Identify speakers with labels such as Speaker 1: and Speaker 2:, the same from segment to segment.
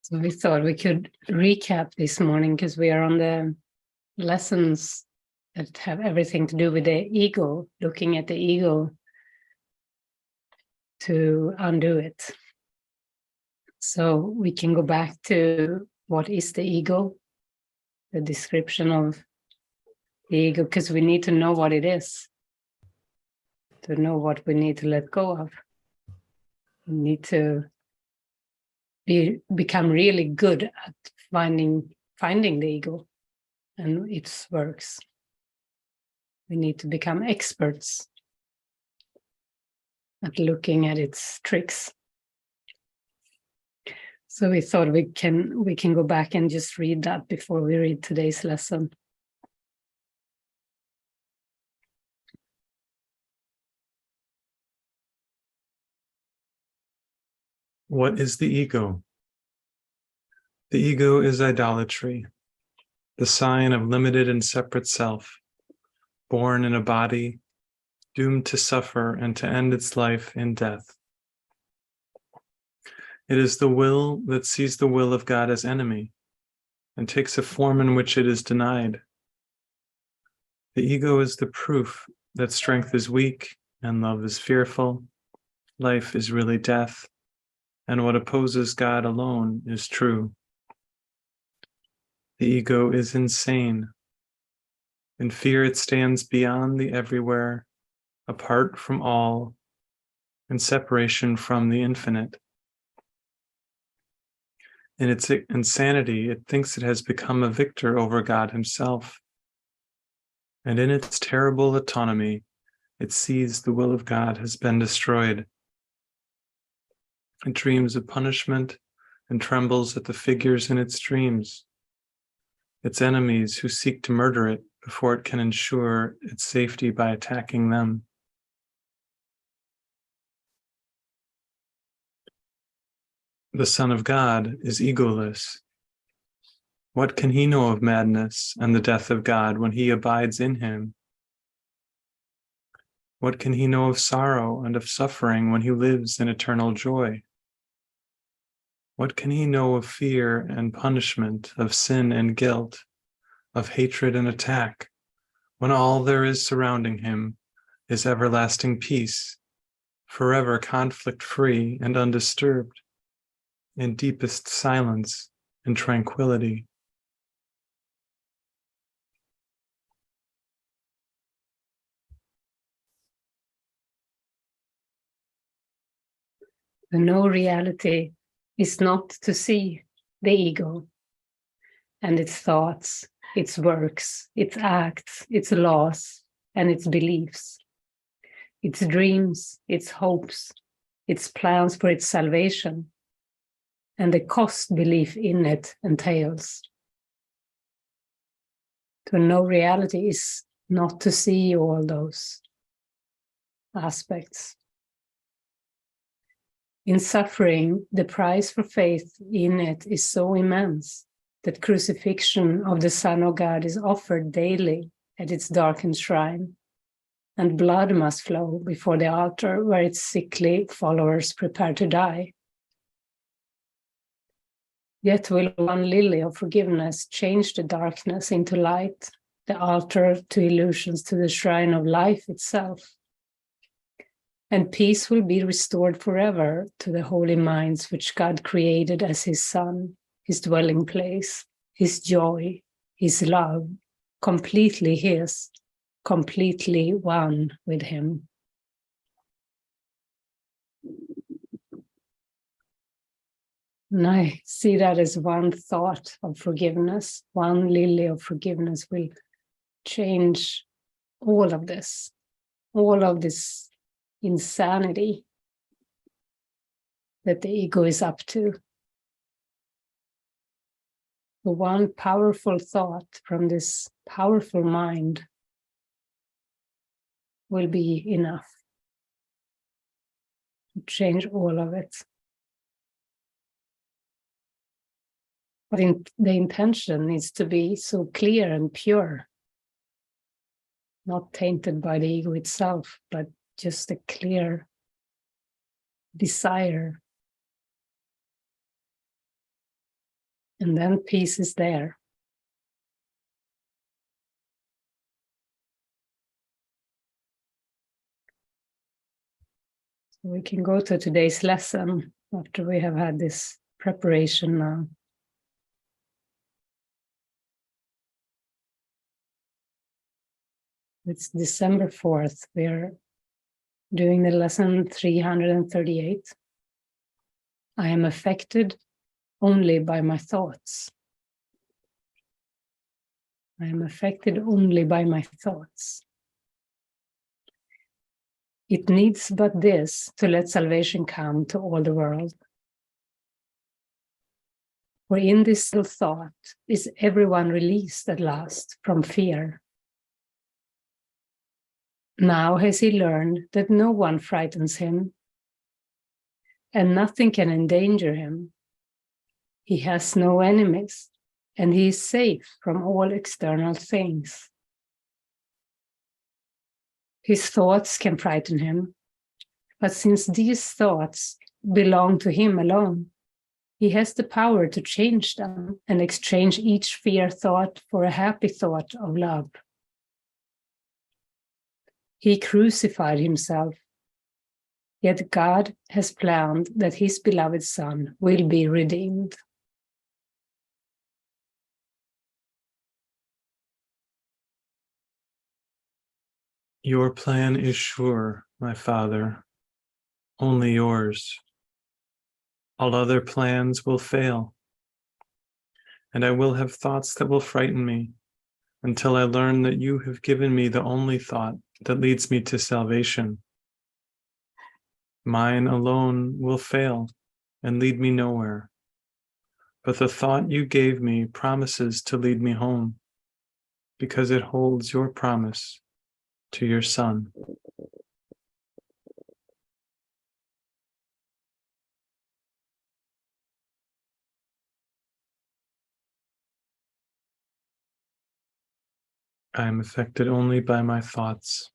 Speaker 1: So we thought we could recap this morning because we are on the lessons that have everything to do with the ego, looking at the ego to undo it. So we can go back to what is the ego, the description of the ego, because we need to know what it is, to know what we need to let go of. We need to become really good at finding the ego and its works. We need to become experts at looking at its tricks. So we thought we can go back and just read that before we read today's lesson.
Speaker 2: What is the ego? The ego is idolatry, the sign of limited and separate self, born in a body, doomed to suffer and to end its life in death. It is the will that sees the will of God as enemy and takes a form in which it is denied. The ego is the proof that strength is weak and love is fearful, life is really death, and what opposes God alone is true. The ego is insane. In fear it stands beyond the everywhere, apart from all, in separation from the infinite. In its insanity, it thinks it has become a victor over God himself. And in its terrible autonomy, it sees the will of God has been destroyed. It dreams of punishment and trembles at the figures in its dreams, its enemies who seek to murder it before it can ensure its safety by attacking them. The Son of God is egoless. What can he know of madness and the death of God when he abides in him? What can he know of sorrow and of suffering when he lives in eternal joy? What can he know of fear and punishment, of sin and guilt, of hatred and attack, when all there is surrounding him is everlasting peace, forever conflict-free and undisturbed, in deepest silence and tranquility?
Speaker 1: The no reality is not to see the ego and its thoughts, its works, its acts, its laws, and its beliefs, its dreams, its hopes, its plans for its salvation, and the cost belief in it entails. To know reality is not to see all those aspects. In suffering, the price for faith in it is so immense that crucifixion of the Son of God is offered daily at its darkened shrine, and blood must flow before the altar where its sickly followers prepare to die. Yet will one lily of forgiveness change the darkness into light, the altar to illusions, to the shrine of life itself. And peace will be restored forever to the holy minds which God created as his Son, his dwelling place, his joy, his love, completely his, completely one with him. And I see that as one thought of forgiveness, one lily of forgiveness will change all of this insanity that the ego is up to. The one powerful thought from this powerful mind will be enough to change all of it. But the intention needs to be so clear and pure, not tainted by the ego itself, but just a clear desire And then peace is there. So we can go to today's lesson after we have had this preparation now. It's December 4th. We're doing the lesson 338. I am affected only by my thoughts. I am affected only by my thoughts. It needs but this to let salvation come to all the world. For in this little thought is everyone released at last from fear. Now has he learned that no one frightens him, and nothing can endanger him. He has no enemies, and he is safe from all external things. His thoughts can frighten him, but since these thoughts belong to him alone, he has the power to change them and exchange each fear thought for a happy thought of love. He crucified himself, yet God has planned that his beloved Son will be redeemed.
Speaker 2: Your plan is sure, my Father, only yours. All other plans will fail, and I will have thoughts that will frighten me until I learn that you have given me the only thought that leads me to salvation. Mine alone will fail and lead me nowhere, but the thought you gave me promises to lead me home, because it holds your promise to your Son. I am affected only by my thoughts.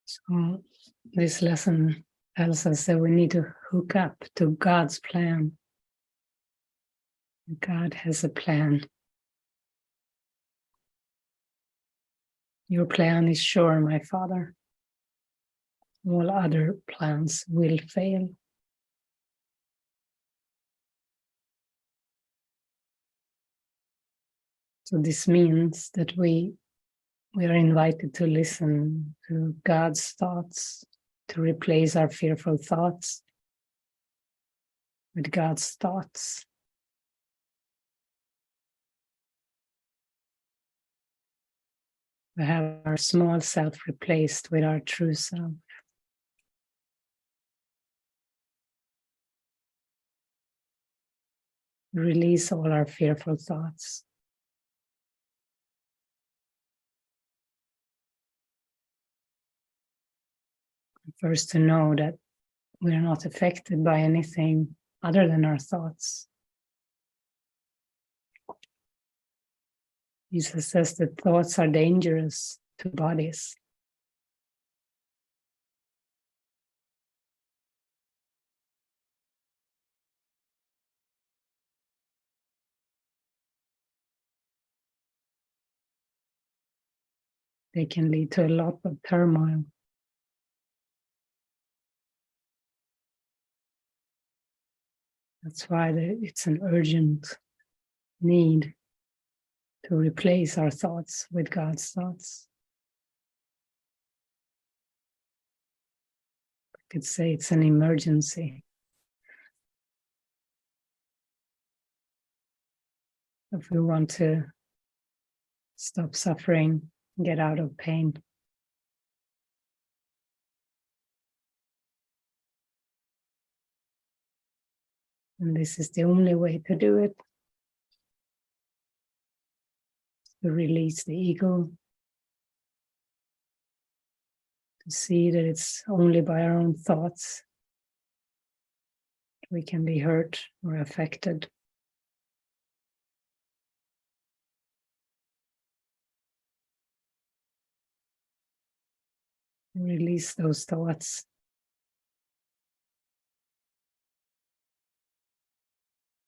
Speaker 1: So this lesson tells us that we need to hook up to God's plan. God has a plan. Your plan is sure, my Father. All other plans will fail. So this means that we are invited to listen to God's thoughts, to replace our fearful thoughts with God's thoughts. We have our small self replaced with our true self. Release all our fearful thoughts. First, to know that we are not affected by anything other than our thoughts. Jesus says that thoughts are dangerous to bodies. They can lead to a lot of turmoil. That's why it's an urgent need to replace our thoughts with God's thoughts. I could say it's an emergency. If we want to stop suffering, get out of pain. And this is the only way to do it. To release the ego. To see that it's only by our own thoughts we can be hurt or affected. Release those thoughts.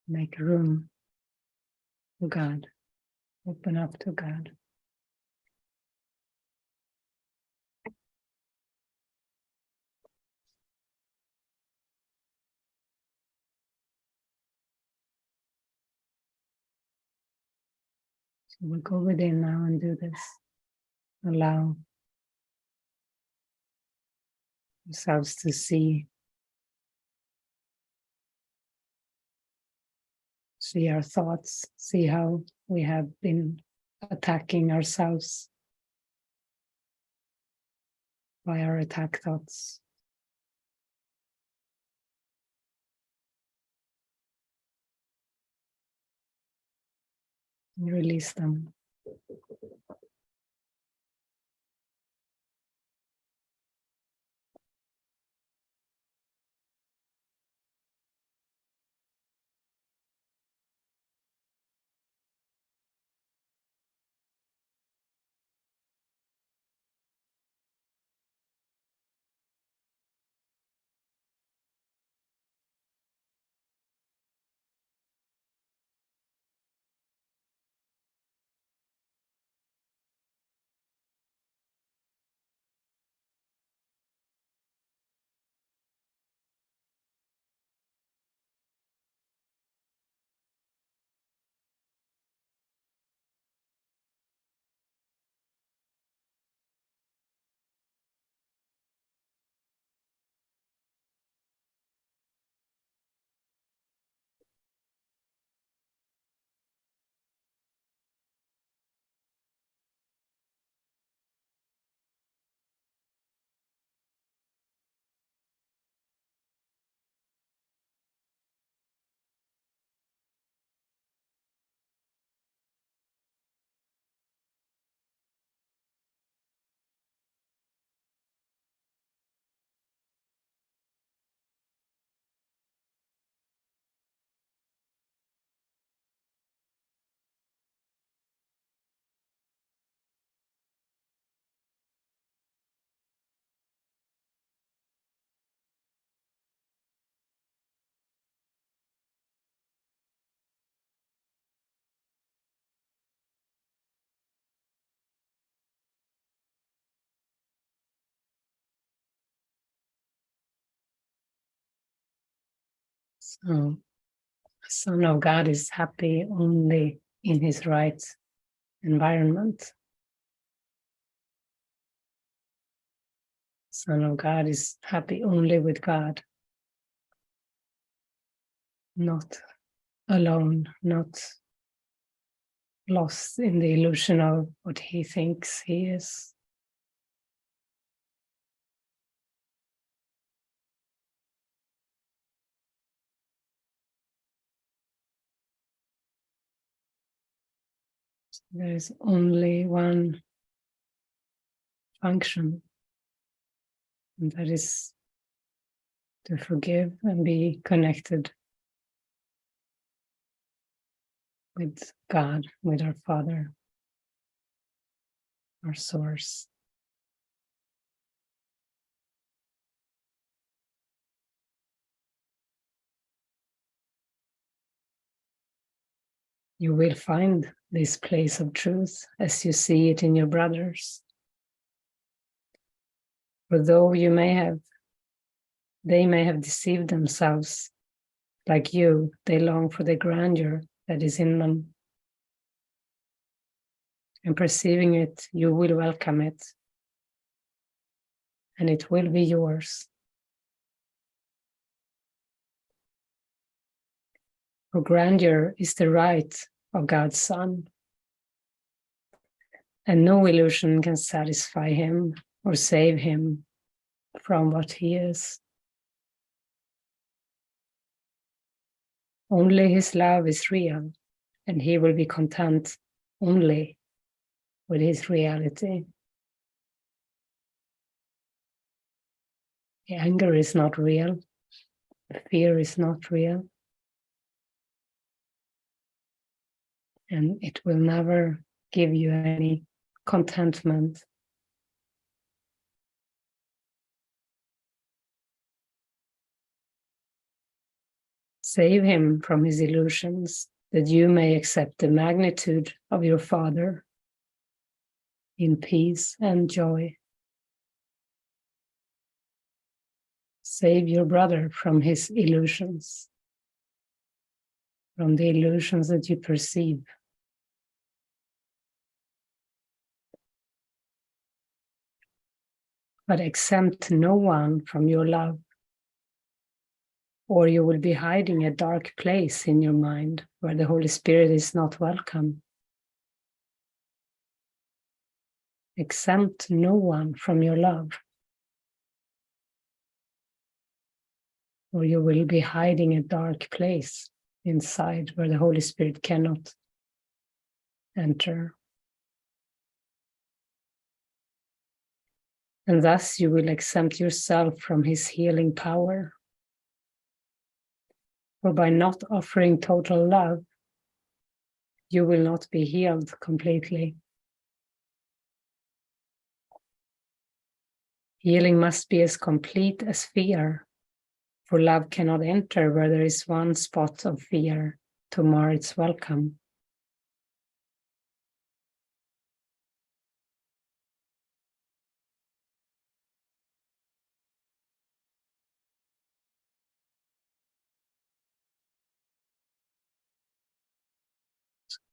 Speaker 1: Make room for God. Open up to God. So we'll go within now and do this. Allow ourselves to see our thoughts, see how we have been attacking ourselves by our attack thoughts. And release them. So, the Son of God is happy only in his right environment. Son of God is happy only with God, not alone, not lost in the illusion of what he thinks he is. There is only one function, and that is to forgive and be connected with God, with our Father, our source. You will find this place of truth as you see it in your brothers. For though they may have deceived themselves, like you, they long for the grandeur that is in them. And perceiving it, you will welcome it, and it will be yours. For grandeur is the right of God's Son, and no illusion can satisfy him or save him from what he is. Only his love is real, and he will be content only with his reality. The anger is not real, the fear is not real, and it will never give you any contentment Save him from his illusions, that you may accept the magnitude of your Father in peace and joy. Save your brother from his illusions, from the illusions that you perceive. But exempt no one from your love, or you will be hiding a dark place in your mind where the Holy Spirit is not welcome. Exempt no one from your love, or you will be hiding a dark place inside where the Holy Spirit cannot enter. And thus you will exempt yourself from his healing power. For by not offering total love, you will not be healed completely. Healing must be as complete as fear, for love cannot enter where there is one spot of fear to mar its welcome.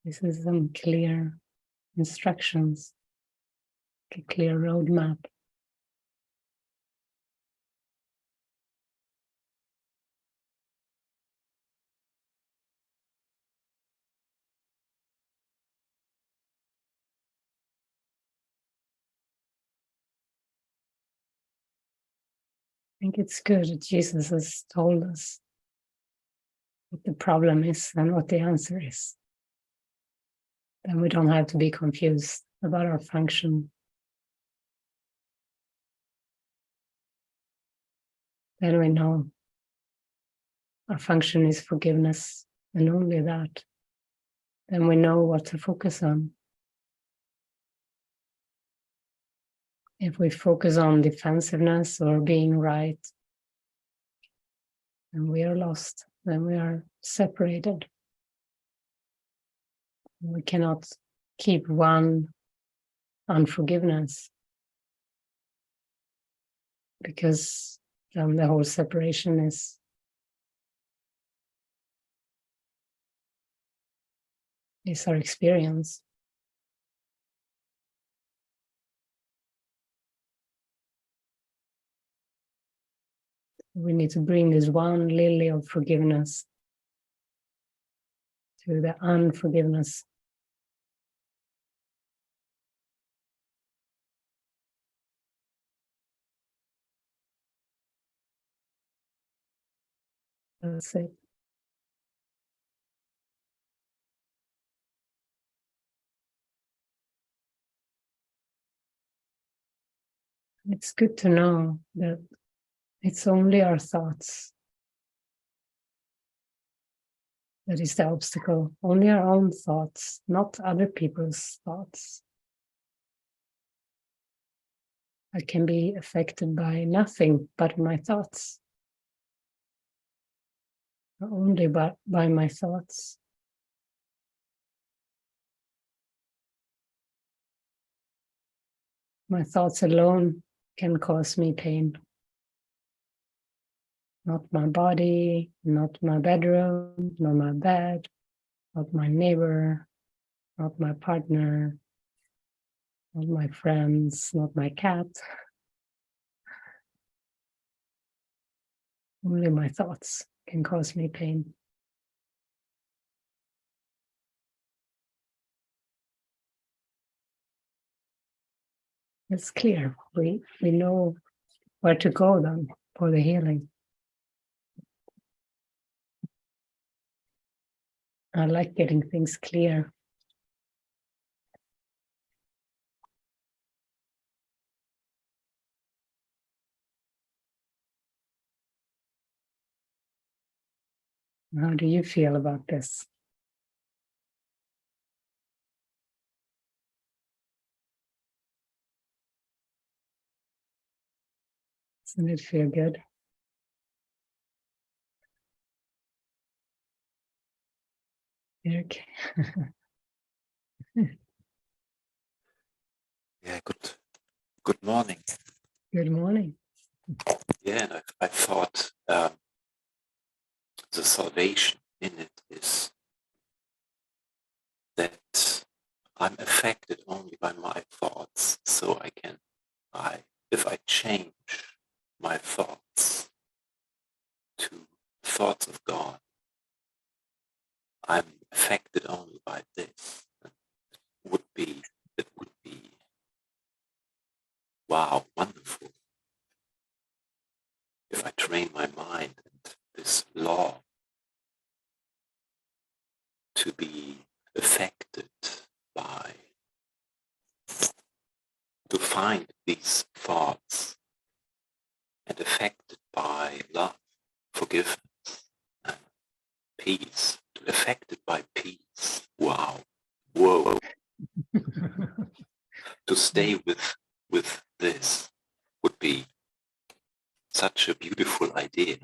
Speaker 1: This is some clear instructions, a clear roadmap. I think it's good that Jesus has told us what the problem is and what the answer is. Then we don't have to be confused about our function. Then we know our function is forgiveness and only that. Then we know what to focus on. If we focus on defensiveness or being right, then we are lost. Then we are separated. We cannot keep one unforgiveness, because then the whole separation is our experience. We need to bring this one lily of forgiveness to the unforgiveness. That's it. It's good to know that it's only our thoughts that is the obstacle, only our own thoughts, not other people's thoughts. I can be affected by nothing but my thoughts, only by my thoughts. My thoughts alone can cause me pain. Not my body, not my bedroom, not my bed, not my neighbor, not my partner, not my friends, not my cat. Only my thoughts can cause me pain. It's clear. We know where to go then for the healing. I like getting things clear. How do you feel about this? Doesn't it feel good? Okay.
Speaker 3: Yeah, good morning.
Speaker 1: Good morning.
Speaker 3: Yeah, and I thought the salvation in it is that I'm affected only by my thoughts, so if I change my thoughts to thoughts of God, I'm affected only by this. It would be wow, wonderful if I train my mind and this law to be affected by, to find these thoughts and affected by love, forgiveness, and peace, affected by peace. Wow, whoa, to stay with this would be such a beautiful idea.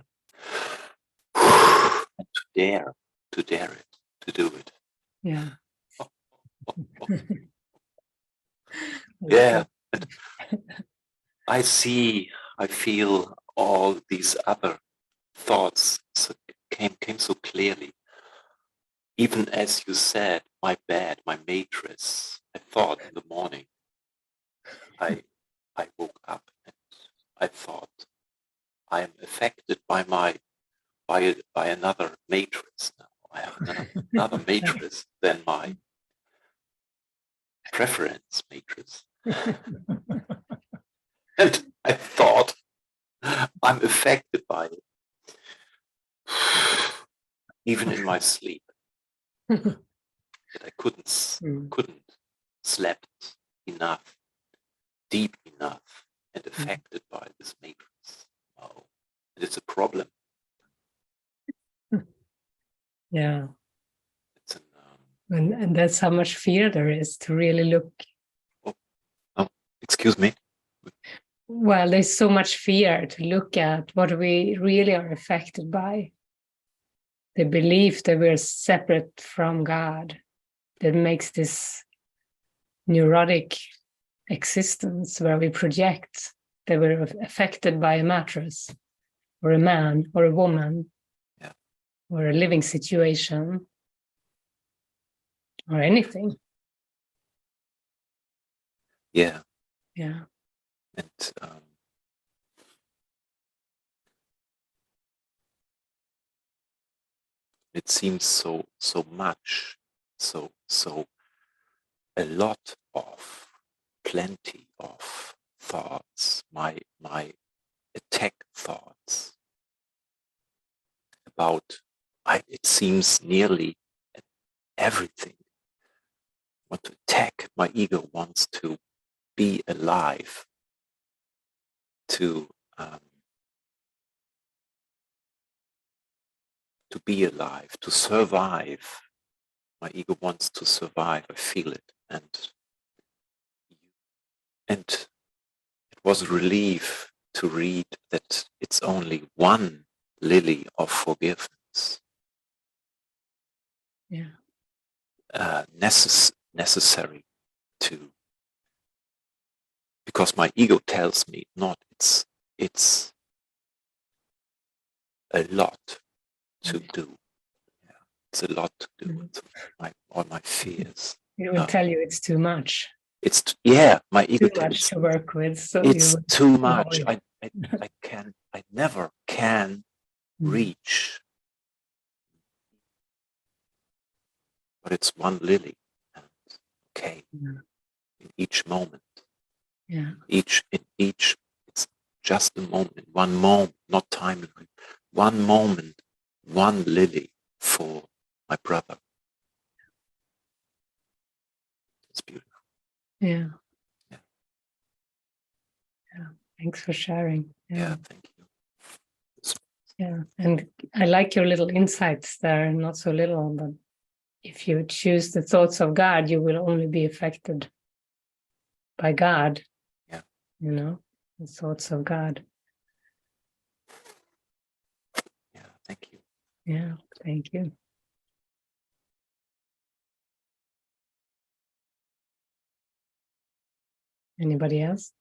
Speaker 3: And to dare it, to do it.
Speaker 1: Yeah.
Speaker 3: Yeah. I feel all these other thoughts came so clearly. Even as you said, my bed, my mattress, I thought in the morning, I woke up and I thought I am affected by another mattress now. I have another mattress than my preference mattress. And I thought I'm affected by it. Even in my sleep. That I couldn't slept enough, deep enough, and affected by this matrix. Oh, and it's a problem.
Speaker 1: Yeah.
Speaker 3: It's
Speaker 1: and that's how much fear there is to really look.
Speaker 3: Oh, excuse me.
Speaker 1: Well, there's so much fear to look at what we really are affected by. The belief that we're separate from God, that makes this neurotic existence where we project that we're affected by a mattress or a man or a woman,
Speaker 3: yeah,
Speaker 1: or a living situation or anything.
Speaker 3: Yeah.
Speaker 1: Yeah.
Speaker 3: And it seems so much, so a lot of, plenty of thoughts, my attack thoughts about, it seems nearly everything. Want to attack, my ego wants to be alive, to be alive, to survive. My ego wants to survive, I feel it. And it was a relief to read that it's only one lily of forgiveness.
Speaker 1: Yeah.
Speaker 3: Necessary to, because my ego tells me not, it's a lot to do. Yeah, it's a lot to do with all my fears.
Speaker 1: It will tell you it's too much.
Speaker 3: It's my ego
Speaker 1: too much to work with. So
Speaker 3: it's too much. I never can reach. But it's one lily, and okay, in each moment.
Speaker 1: Yeah.
Speaker 3: In each, it's just a moment, one moment, not timeline. One moment, one lily for my brother. It's beautiful.
Speaker 1: Yeah. Yeah. Yeah. Thanks for sharing.
Speaker 3: Yeah, thank you.
Speaker 1: Yeah, and I like your little insights there, not so little, but if you choose the thoughts of God, you will only be affected by God.
Speaker 3: Yeah.
Speaker 1: You know, the thoughts of God.
Speaker 3: Yeah, thank you.
Speaker 1: Yeah, thank you. Anybody else?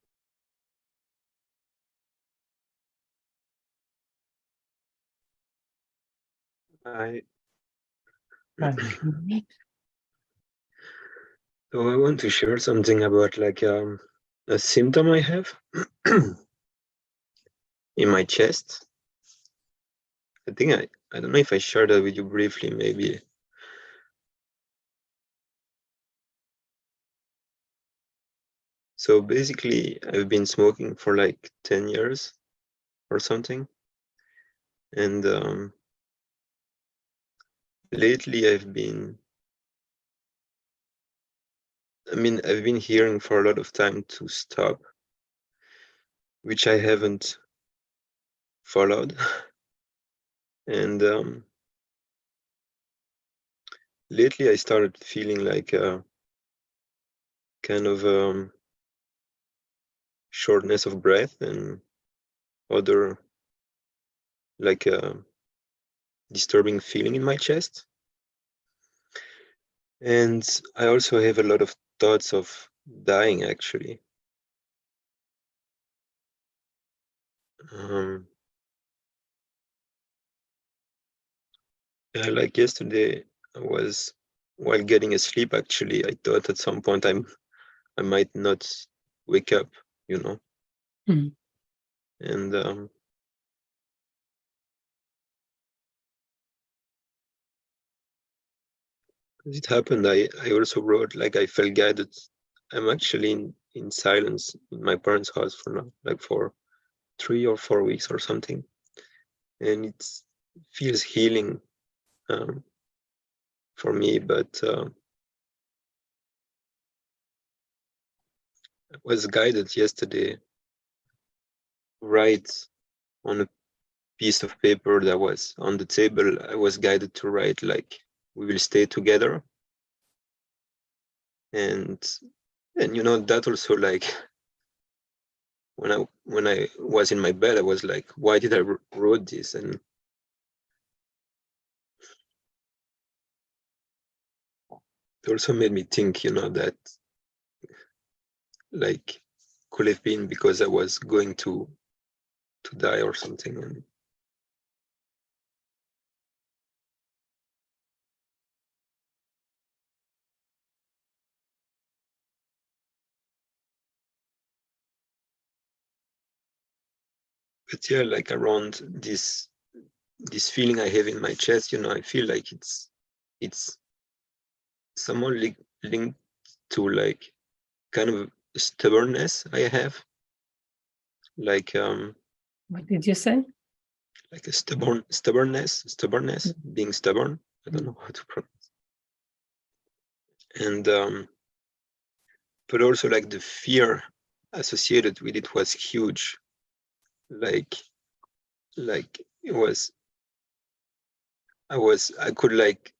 Speaker 4: So I want to share something about like a symptom I have in my chest. I think I don't know if I shared that with you briefly, maybe. So basically, I've been smoking for like 10 years or something. And lately I've been hearing for a lot of time to stop, which I haven't followed. And lately I started feeling like a kind of shortness of breath and other like a disturbing feeling in my chest. And I also have a lot of thoughts of dying, actually. Yeah, like yesterday, while getting asleep, actually, I thought at some point I might not wake up, you know.
Speaker 1: Mm.
Speaker 4: And as it happened, I also wrote, like, I felt guided. I'm actually in silence in my parents' house for now, like for 3 or 4 weeks or something. And it feels healing for me, but I was guided yesterday to write on a piece of paper that was on the table. I was guided to write like, we will stay together. And you know, that also, like, when I was in my bed, I was like, why did I wrote this? And it also made me think, you know, that like could have been because I was going to die or something. And but yeah, like around this feeling I have in my chest, you know, I feel like it's somehow linked to like kind of stubbornness I have, like
Speaker 1: What did you say?
Speaker 4: like a stubbornness, being stubborn. I don't know how to pronounce. And but also like the fear associated with it was huge. Like it was, I could like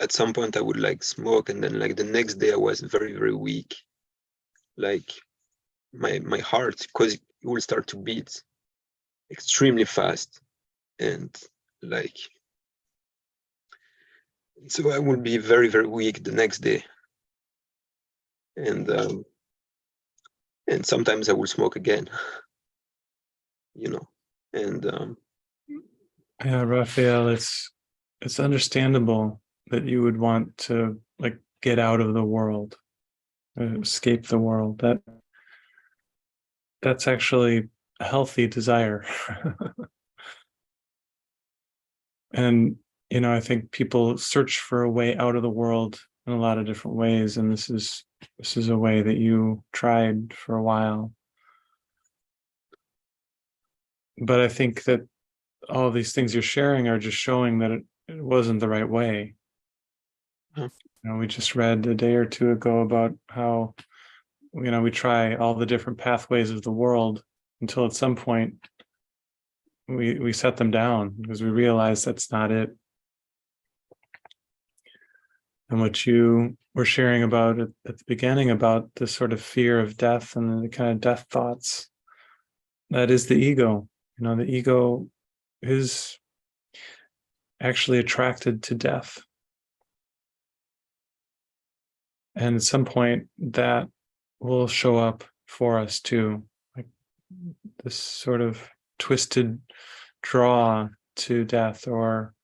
Speaker 4: at some point I would like smoke, and then like the next day I was very, very weak. Like my heart, because it will start to beat extremely fast, and like so I would be very, very weak the next day. And sometimes I will smoke again, you know. And
Speaker 2: Yeah, Raphael, it's understandable that you would want to like get out of the world, escape the world. That's actually a healthy desire. And you know, I think people search for a way out of the world in a lot of different ways, and this is a way that you tried for a while. But I think that all these things you're sharing are just showing that it wasn't the right way. You know, we just read a day or two ago about how, you know, we try all the different pathways of the world until at some point we set them down because we realize that's not it. And what you were sharing about at the beginning about the sort of fear of death and the kind of death thoughts, that is the ego. You know, the ego is actually attracted to death. And at some point that will show up for us too, like this sort of twisted draw to death or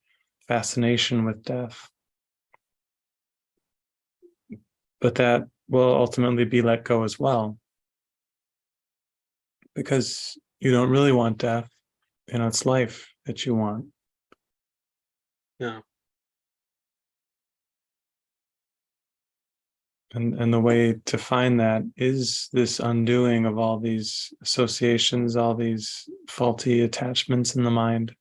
Speaker 2: fascination with death. But that will ultimately be let go as well, because you don't really want death. It's life that you want.
Speaker 4: Yeah.
Speaker 2: And the way to find that is this undoing of all these associations, all these faulty attachments in the mind.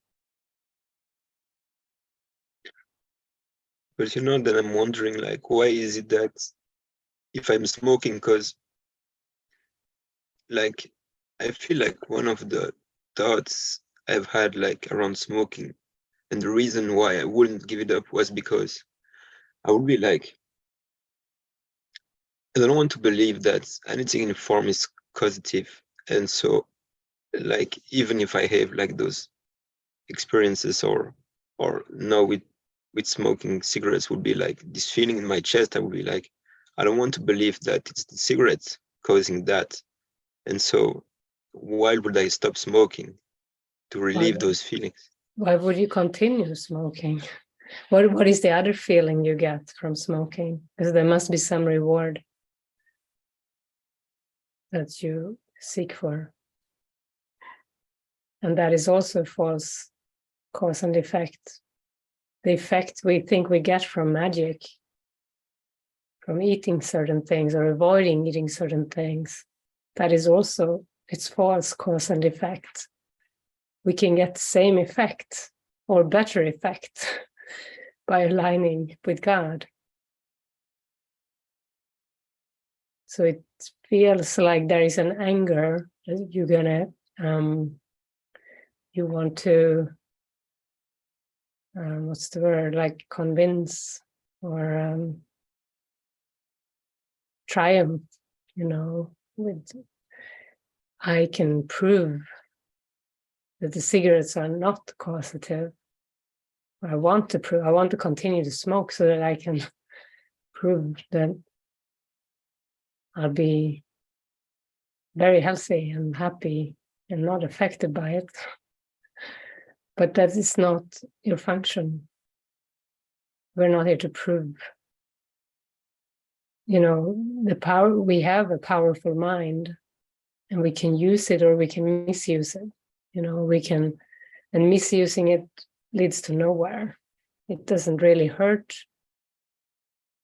Speaker 4: But then I'm wondering, like, why is it that if I'm smoking, because like I feel like one of the thoughts I've had like around smoking, and the reason why I wouldn't give it up was because I would be like, I don't want to believe that anything in form is causative. And so like even if I have like those experiences or now with smoking cigarettes would be like this feeling in my chest, I would be like, I don't want to believe that it's the cigarettes causing that. And so why would I stop smoking? To relieve those feelings.
Speaker 1: Why would you continue smoking? What is the other feeling you get from smoking? Because there must be some reward that you seek for. And that is also false cause and effect. The effect we think we get from magic, from eating certain things or avoiding eating certain things, that is also, it's false cause and effect. We can get the same effect or better effect by aligning with God. So it feels like there is an anger that you're gonna, you want to, what's the word, like convince or triumph, with, I can prove that the cigarettes are not causative. I want to continue to smoke so that I can prove that I'll be very healthy and happy and not affected by it. But that is not your function. We're not here to prove. The power, we have a powerful mind and we can use it or we can misuse it. And misusing it leads to nowhere. It doesn't really hurt,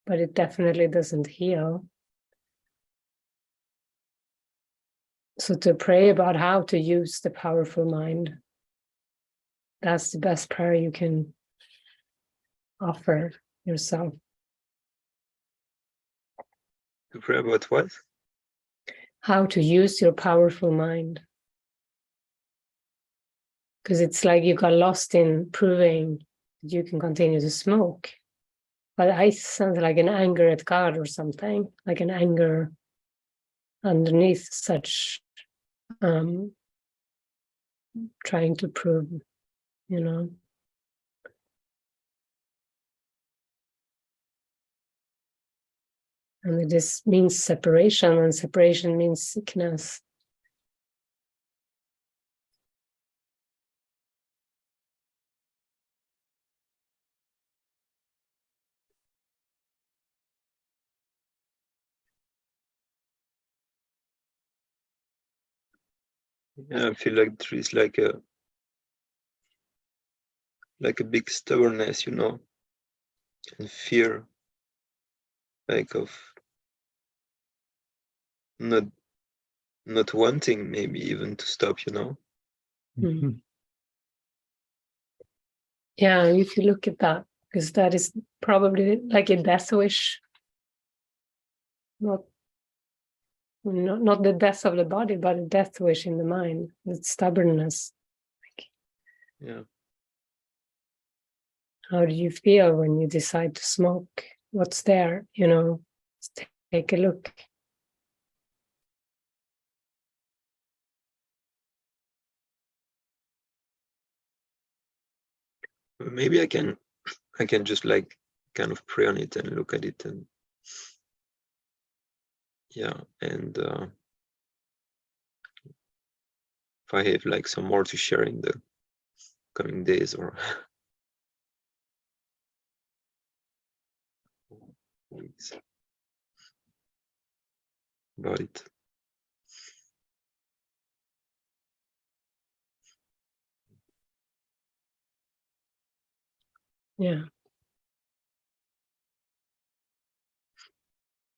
Speaker 1: but it definitely doesn't heal. So to pray about how to use the powerful mind, that's the best prayer you can offer yourself.
Speaker 4: To pray about what?
Speaker 1: How to use your powerful mind. Because it's like you got lost in proving that you can continue to smoke. But I sound like an anger at God or something, like an anger underneath such trying to prove, And this means separation, and separation means sickness.
Speaker 4: Yeah, I feel like there is like a big stubbornness, and fear, like of not wanting maybe even to stop,
Speaker 2: Mm-hmm.
Speaker 1: Yeah, if you look at that, because that is probably like a death wish, not the death of the body, but a death wish in the mind, the stubbornness.
Speaker 4: Yeah.
Speaker 1: How do you feel when you decide to smoke? What's there? Take a look.
Speaker 4: Maybe I can just like kind of pray on it and look at it and yeah, and if I have like some more to share in the coming days or weeks about it.
Speaker 1: Yeah.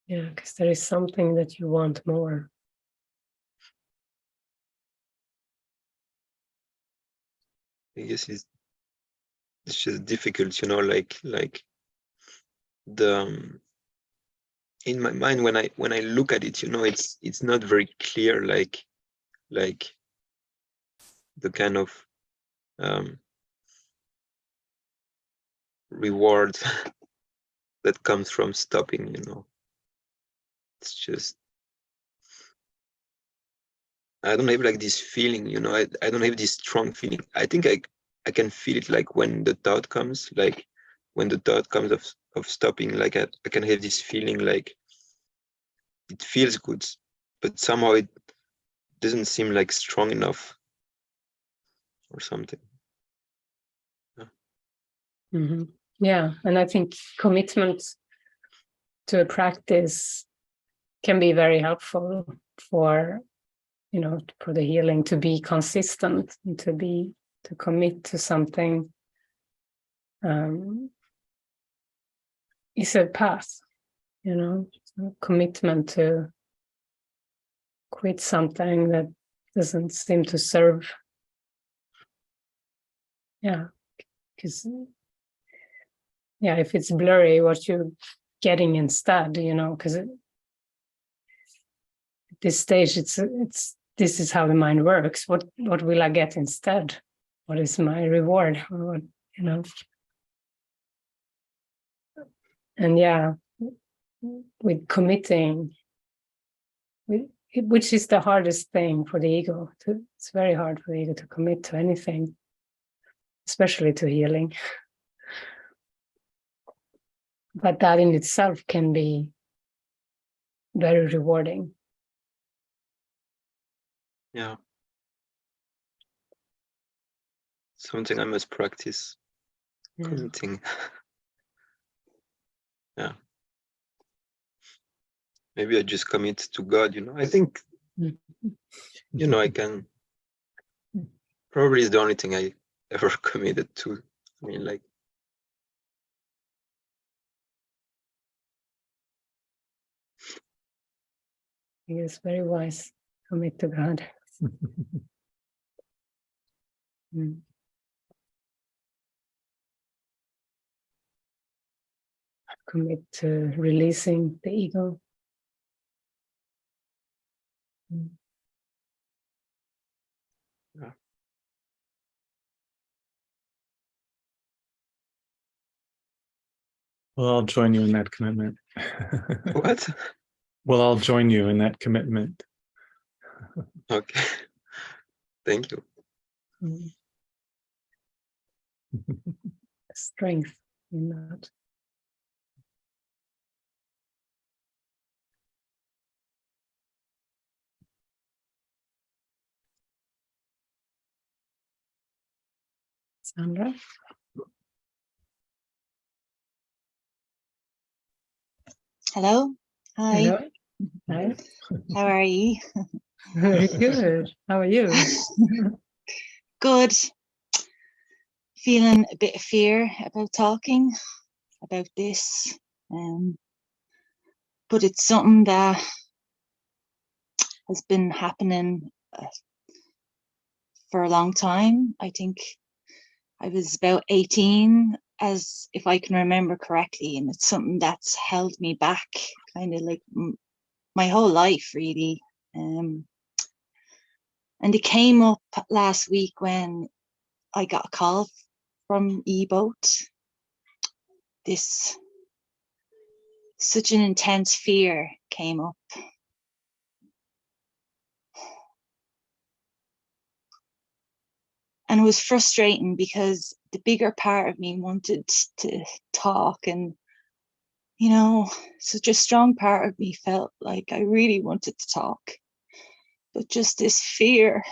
Speaker 1: Yeah, because there is something that you want more.
Speaker 4: I guess it's just difficult, you know, like the in my mind when I look at it, you know, it's not very clear, like the kind of reward that comes from stopping, you know. It's just, I don't have like this feeling, you know, I don't have this strong feeling. I think I can feel it like when the thought comes, like when the thought comes of stopping, like I can have this feeling like it feels good, but somehow it doesn't seem like strong enough or something. Yeah.
Speaker 1: Mm-hmm. Yeah, and I think commitment to a practice can be very helpful for, you know, for the healing, to be consistent and to commit to something is a path, you know, commitment to quit something that doesn't seem to serve. Yeah, because if it's blurry, what you're getting instead, you know, because at this stage, it's this is how the mind works. What will I get instead? What is my reward? Or what, you know? And yeah, with committing, which is the hardest thing for the ego. It's very hard for the ego to commit to anything, especially to healing. But that in itself can be very rewarding.
Speaker 4: Yeah. Something I must practice.
Speaker 1: Yeah.
Speaker 4: Committing. Yeah. Maybe I just commit to God, you know. I think, you know, I can, probably is the only thing I ever committed to. I mean, like,
Speaker 1: He is very wise. Commit to God. Mm. Commit to releasing the ego. Mm.
Speaker 4: yeah.
Speaker 2: Well, I'll join you in that commitment.
Speaker 4: What?
Speaker 2: Well, I'll join you in that commitment.
Speaker 4: Okay. Thank you.
Speaker 1: Mm. Strength in that. Sandra?
Speaker 5: Hello. Hi.
Speaker 1: Hello. Hi.
Speaker 5: How are you?
Speaker 1: Very good. How are you?
Speaker 5: Good. Feeling a bit of fear about talking about this. But it's something that has been happening for a long time. I think I was about 18, as if I can remember correctly, and it's something that's held me back kind of like my whole life, really. And it came up last week when I got a call from E-Boat. Such an intense fear came up. And it was frustrating because the bigger part of me wanted to talk and you know, such a strong part of me felt like I really wanted to talk, but just this fear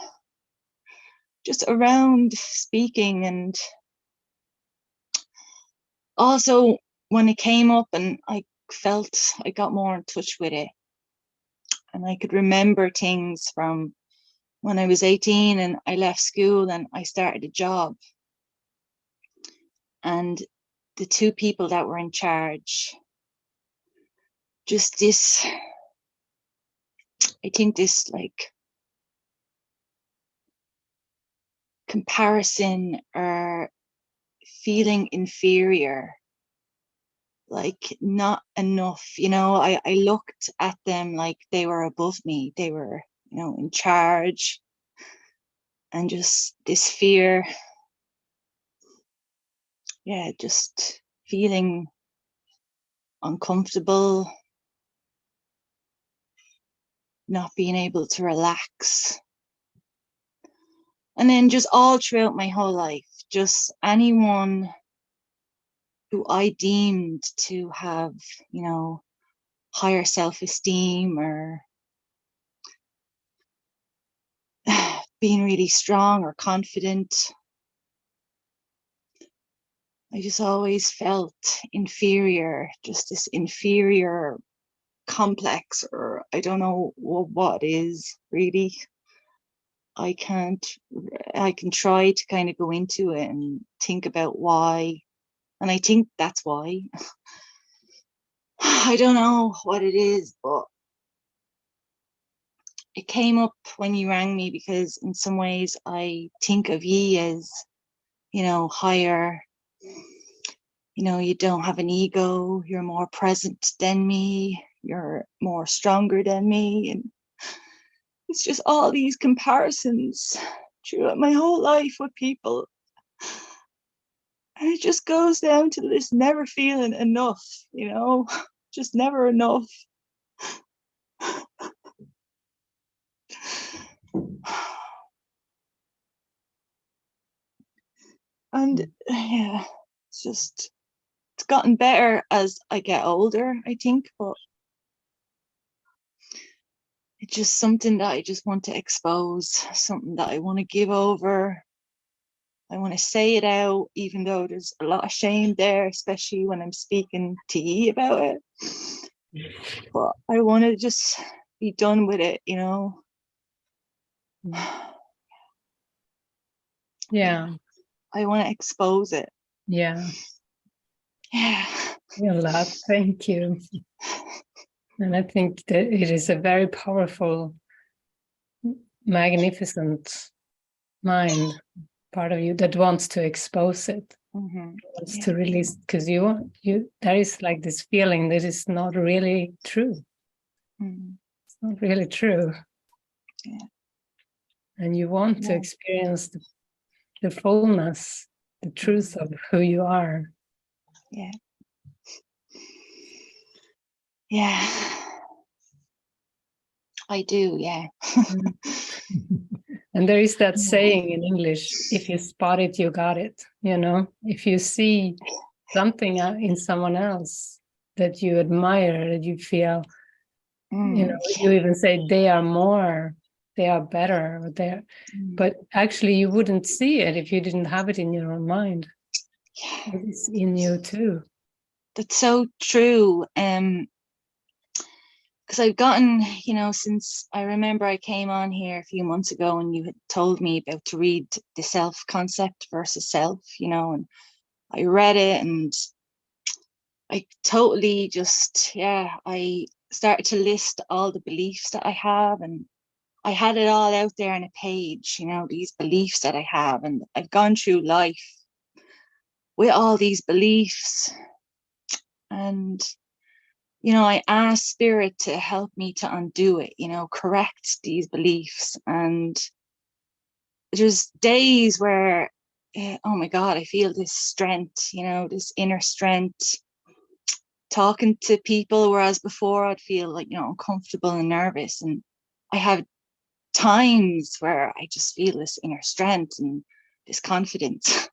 Speaker 5: just around speaking. And also when it came up and I felt I got more in touch with it, and I could remember things from when I was 18 and I left school and I started a job, and the two people that were in charge, just this, I think this like comparison or feeling inferior, like not enough, you know, I looked at them like they were above me, they were, you know, in charge, and just this fear, yeah, just feeling uncomfortable, not being able to relax. And then just all throughout my whole life, just anyone who I deemed to have, you know, higher self-esteem or being really strong or confident, I just always felt inferior, just this inferior complex, or I don't know what is really. I can try to kind of go into it and think about why. And I think that's why. I don't know what it is, but it came up when you rang me, because in some ways I think of ye as, you know, higher, you know, you don't have an ego, you're more present than me, you're more stronger than me. And it's just all these comparisons throughout my whole life with people. And it just goes down to this never feeling enough, you know, just never enough. And yeah, it's gotten better as I get older, I think, but it's just something that I just want to expose, something that I want to give over. I want to say it out, even though there's a lot of shame there, especially when I'm speaking to you about it. But I want to just be done with it, you know.
Speaker 1: Yeah.
Speaker 5: I want to expose it.
Speaker 1: Yeah.
Speaker 5: Yeah.
Speaker 1: A lot. Thank you. And I think that it is a very powerful, magnificent mind part of you that wants to expose it, wants to release, because you there is like this feeling that is not really true. It's not really true.
Speaker 5: Yeah.
Speaker 1: And you want to experience the fullness, the truth of who you are.
Speaker 5: Yeah. Yeah. I do, yeah.
Speaker 1: And there is that saying in English, if you spot it, you got it. You know, if you see something in someone else that you admire, that you feel, you know, you even say they are more, they are better, or they're, but actually you wouldn't see it if you didn't have it in your own mind. Yeah. It's in you too.
Speaker 5: That's so true. Because I've gotten, you know, since I remember I came on here a few months ago and you had told me about to read the self concept versus self, you know, and I read it and I totally just, I started to list all the beliefs that I have, and I had it all out there on a page, you know, these beliefs that I have, and I've gone through life with all these beliefs. And you know, I asked Spirit to help me to undo it, you know, correct these beliefs. And there's days where, oh my God, I feel this strength, you know, this inner strength, talking to people, whereas before I'd feel like, you know, uncomfortable and nervous. And I have times where I just feel this inner strength and this confidence.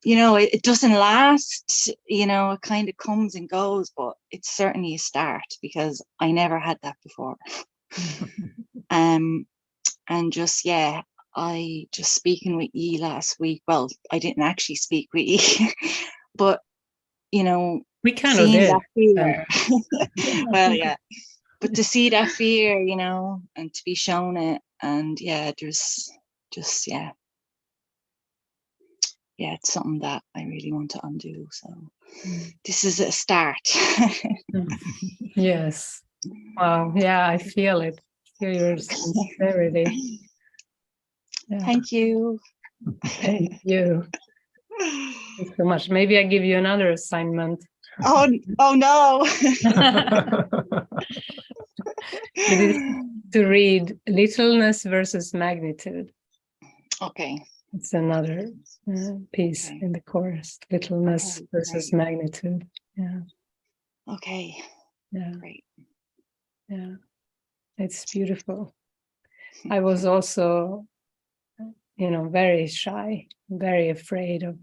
Speaker 5: it doesn't last, it kind of comes and goes, but it's certainly a start, because I never had that before. And just, I just speaking with you last week. Well, I didn't actually speak with you, but
Speaker 1: we kind of
Speaker 5: seeing
Speaker 1: did.
Speaker 5: that fear. Well, yeah, but to see that fear, and to be shown it, and there's just it's something that I really want to undo. So this is a start.
Speaker 1: Yes. Wow. Yeah, I feel it. Feel your sincerity. Yeah.
Speaker 5: Thank you.
Speaker 1: Thank you. Thanks so much. Maybe I give you another assignment.
Speaker 5: Oh no.
Speaker 1: It is to read littleness versus magnitude.
Speaker 5: Okay.
Speaker 1: It's another piece in the chorus. Littleness versus magnitude. Yeah.
Speaker 5: Okay.
Speaker 1: Yeah.
Speaker 5: Great.
Speaker 1: Yeah. It's beautiful. I was also, very shy, very afraid of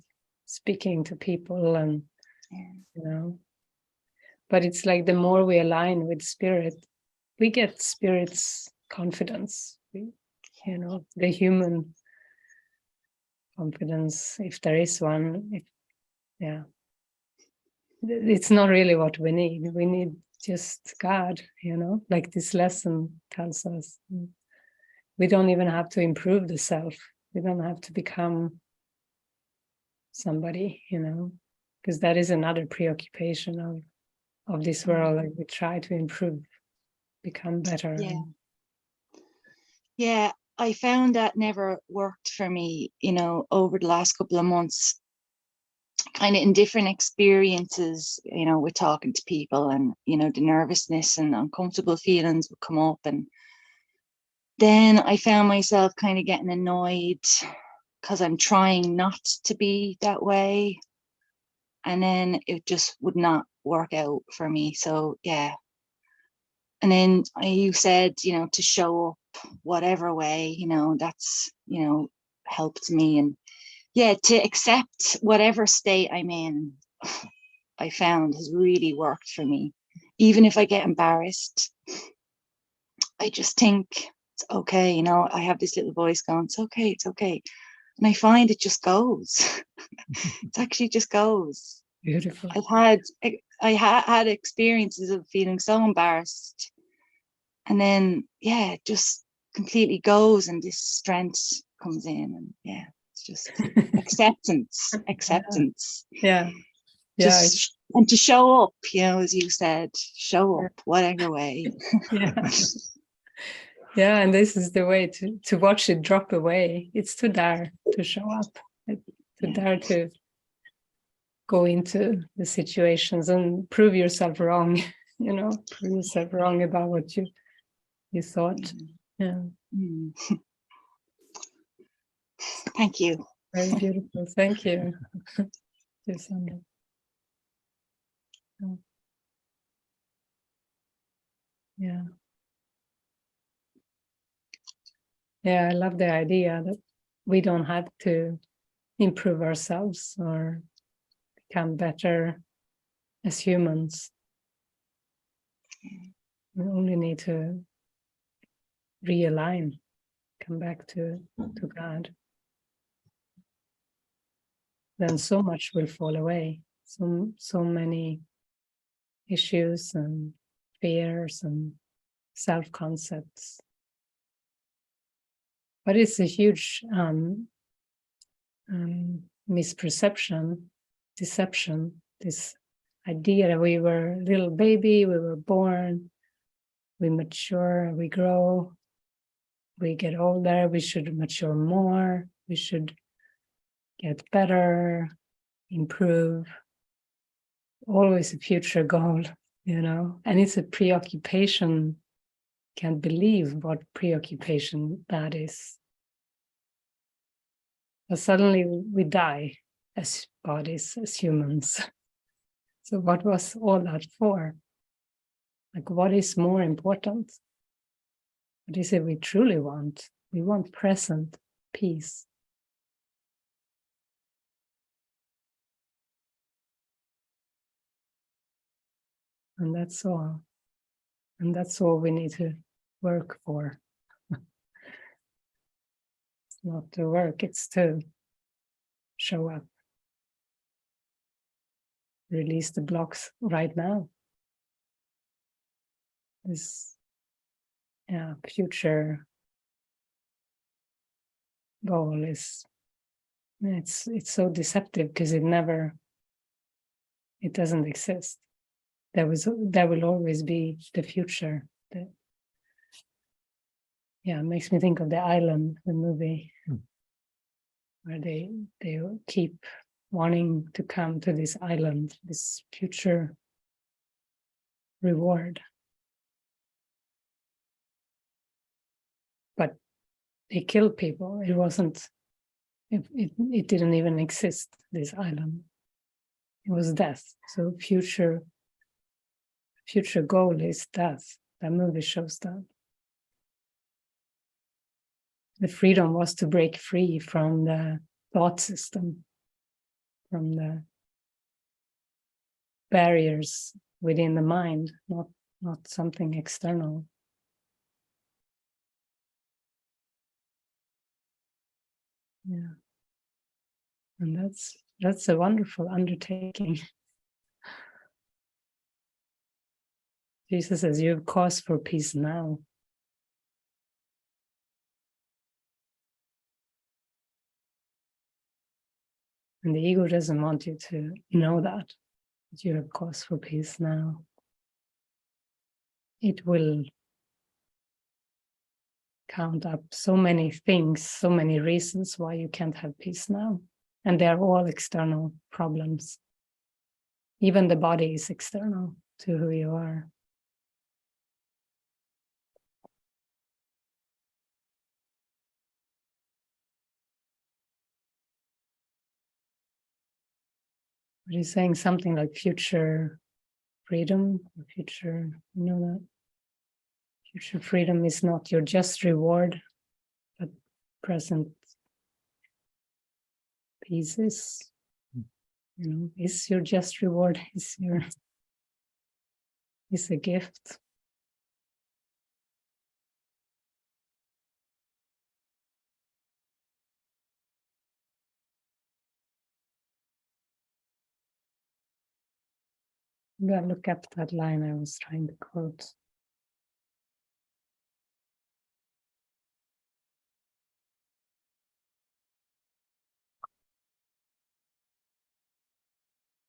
Speaker 1: speaking to people, and but it's like the more we align with spirit, we get spirit's confidence. The human confidence, if there is one, it's not really what we need. We need just God, like this lesson tells us. We don't even have to improve the self. We don't have to become somebody, because that is another preoccupation of this world. Like we try to improve, become better.
Speaker 5: Yeah, I found that never worked for me, over the last couple of months, kind of in different experiences, with talking to people, and, the nervousness and uncomfortable feelings would come up. And then I found myself kind of getting annoyed because I'm trying not to be that way. And then it just would not work out for me. So, yeah. And then you said, to show up whatever way, that's, helped me. And to accept whatever state I'm in, I found has really worked for me. Even if I get embarrassed, I just think it's okay. I have this little voice going, it's okay, it's okay. And I find it just goes. It actually just goes.
Speaker 1: Beautiful.
Speaker 5: I had experiences of feeling so embarrassed, and then it just completely goes, and this strength comes in, and it's just acceptance.
Speaker 1: Yeah.
Speaker 5: Just and to show up, as you said, show up whatever way.
Speaker 1: Yeah, and this is the way to watch it drop away. It's to dare to show up, to dare to go into the situations and prove yourself wrong, prove yourself wrong about what you thought. Yeah.
Speaker 5: Thank you.
Speaker 1: Very beautiful. Thank you. Yeah. Yeah, I love the idea that we don't have to improve ourselves or become better as humans. We only need to realign, come back to God. Then so much will fall away. So many issues and fears and self-concepts. But it's a huge misperception, deception, this idea that we were a little baby, we were born, we mature, we grow, we get older, we should mature more, we should get better, improve, always a future goal, and it's a preoccupation. Can't believe what preoccupation that is. But suddenly we die as bodies, as humans. So what was all that for? Like, what is more important? What is it we truly want? We want present peace. And that's all. And that's all we need to work for. It's not to work, it's to show up. Release the blocks right now. This future goal is, it's so deceptive because it doesn't exist. There will always be the future. It makes me think of The Island, the movie, where they keep wanting to come to this island, this future reward. But they killed people. It wasn't, it didn't even exist, this island. It was death. So future goal is death. That movie shows that. The freedom was to break free from the thought system, from the barriers within the mind, not something external. Yeah. And that's a wonderful undertaking. Jesus says, you have cause for peace now. And the ego doesn't want you to know that you have cause for peace now. It will count up so many things, so many reasons why you can't have peace now. And they're all external problems. Even the body is external to who you are. But he's saying something like future freedom, or future, you know that? Future freedom is not your just reward, but present peace is, is your just reward, is a gift. I'm gonna look up that line I was trying to quote.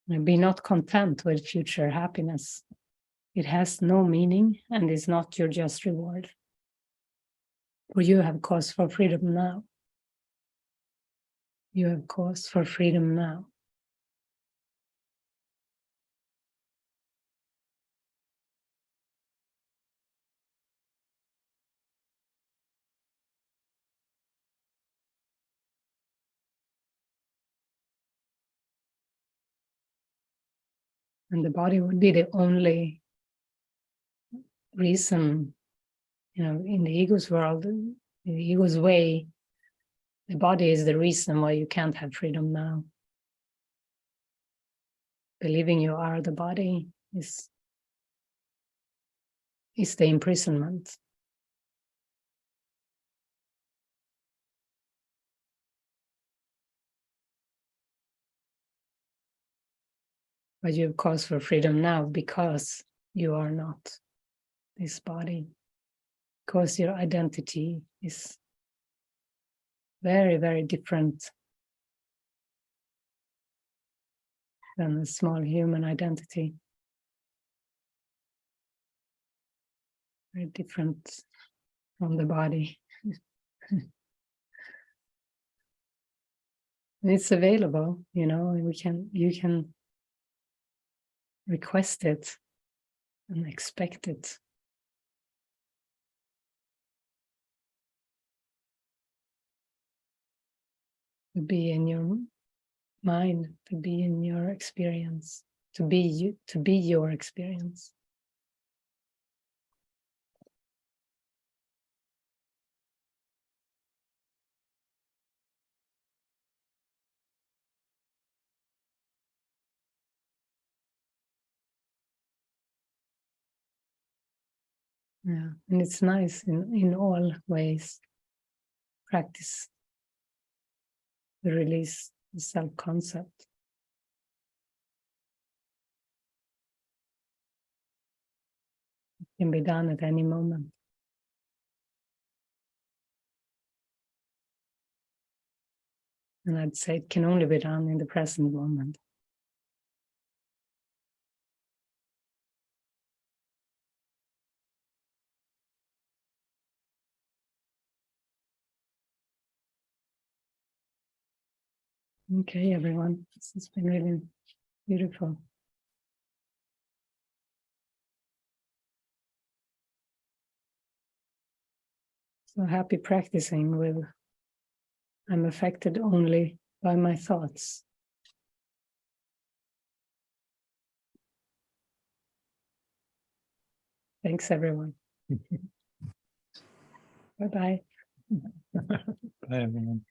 Speaker 1: And be not content with future happiness. It has no meaning and is not your just reward. For you have cause for freedom now. You have cause for freedom now. And the body would be the only reason, in the ego's world, in the ego's way, the body is the reason why you can't have freedom now. Believing you are the body is the imprisonment. But you have cause for freedom now because you are not this body. Because your identity is very, very different than a small human identity. Very different from the body. And it's available, you can request it and expect it. To be in your mind, to be in your experience, to be you, to be your experience. Yeah, and it's nice in all ways. Practice the release, the self-concept. It can be done at any moment. And I'd say it can only be done in the present moment. Okay, everyone. This has been really beautiful. So happy practicing with I'm affected only by my thoughts. Thanks, everyone. Bye-bye.
Speaker 2: Bye, everyone.